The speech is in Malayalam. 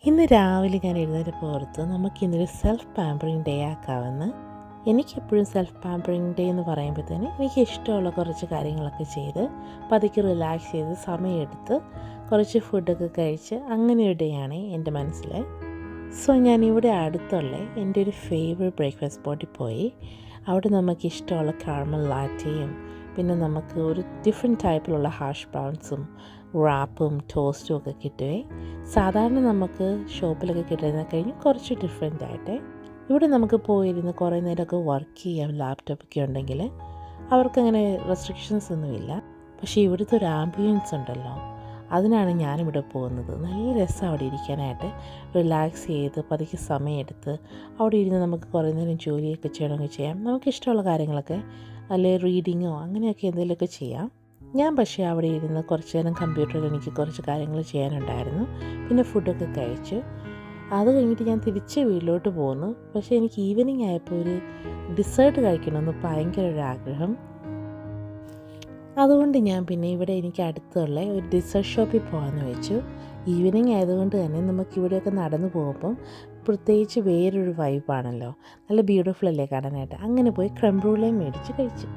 ഇന്ന് രാവിലെ ഞാൻ എഴുന്നേറ്റപ്പോൾ ഓർത്തു നമുക്കിന്നൊരു സെൽഫ് പാമ്പറിങ് ഡേ ആക്കാമെന്ന്. എനിക്കെപ്പോഴും സെൽഫ് പാമ്പറിങ് ഡേ എന്ന് പറയുമ്പോഴത്തേന് എനിക്ക് ഇഷ്ടമുള്ള കുറച്ച് കാര്യങ്ങളൊക്കെ ചെയ്ത് പതുക്കെ റിലാക്സ് ചെയ്ത് സമയമെടുത്ത് കുറച്ച് ഫുഡൊക്കെ കഴിച്ച് അങ്ങനെ ഒരു ഡേ ആണ് എൻ്റെ മനസ്സിൽ. സോ ഞാനിവിടെ അടുത്തുള്ള എൻ്റെ ഒരു ഫേവറേറ്റ് ബ്രേക്ക്ഫാസ്റ്റ് സ്പോട്ടിൽ പോയി അവിടെ നമുക്ക് ഇഷ്ടമുള്ള കാരമൽ ലാറ്റയും പിന്നെ നമുക്ക് ഒരു ഡിഫറെൻറ്റ് ടൈപ്പിലുള്ള ഹാഷ് ബ്രൗൺസും റാപ്പും ടോസ്റ്റും ഒക്കെ കിട്ടുവേ. സാധാരണ നമുക്ക് ഷോപ്പിലൊക്കെ കിട്ടുന്ന കഴിഞ്ഞ് കുറച്ച് ഡിഫറെൻ്റ് ആയിട്ട് ഇവിടെ നമുക്ക് പോയിരുന്ന് കുറേ നേരമൊക്കെ വർക്ക് ചെയ്യാം. ലാപ്ടോപ്പൊക്കെ ഉണ്ടെങ്കിൽ അവർക്കങ്ങനെ റെസ്ട്രിക്ഷൻസ് ഒന്നുമില്ല. പക്ഷേ ഇവിടുത്തെ ഒരു ആംബിയൻസ് ഉണ്ടല്ലോ, അതിനാണ് ഞാനിവിടെ പോകുന്നത്. നല്ല രസം അവിടെ ഇരിക്കാനായിട്ട്, റിലാക്സ് ചെയ്ത് പതുക്കെ സമയമെടുത്ത് അവിടെ ഇരുന്ന് നമുക്ക് കുറേ നേരം ജോലിയൊക്കെ ചെയ്യണമെങ്കിൽ ചെയ്യാം. നമുക്കിഷ്ടമുള്ള കാര്യങ്ങളൊക്കെ അല്ലെങ്കിൽ റീഡിങ്ങോ അങ്ങനെയൊക്കെ എന്തെങ്കിലുമൊക്കെ ചെയ്യാം. ഞാൻ പക്ഷേ അവിടെ ഇരുന്ന് കുറച്ച് നേരം കമ്പ്യൂട്ടറിൽ എനിക്ക് കുറച്ച് കാര്യങ്ങൾ ചെയ്യാനുണ്ടായിരുന്നു. പിന്നെ ഫുഡൊക്കെ കഴിച്ചു. അത് കഴിഞ്ഞിട്ട് ഞാൻ തിരിച്ച് വീട്ടിലോട്ട് പോന്നു. പക്ഷേ എനിക്ക് ഈവനിങ് ആയപ്പോൾ ഒരു ഡിസേർട്ട് കഴിക്കണമെന്ന് ഭയങ്കര ഒരു ആഗ്രഹം. അതുകൊണ്ട് ഞാൻ പിന്നെ ഇവിടെ എനിക്ക് അടുത്തുള്ള ഒരു ഡിസേർട്ട് ഷോപ്പിൽ പോകാമെന്ന് വെച്ചു. ഈവനിങ് ആയതുകൊണ്ട് തന്നെ നമുക്കിവിടെയൊക്കെ നടന്നു പോകുമ്പം പ്രത്യേകിച്ച് വേറൊരു വൈബാണല്ലോ, നല്ല ബ്യൂട്ടിഫുൾ അല്ലേ കാണാനായിട്ട്. അങ്ങനെ പോയി ക്രംബ്രൂലയും മേടിച്ച് കഴിച്ചു.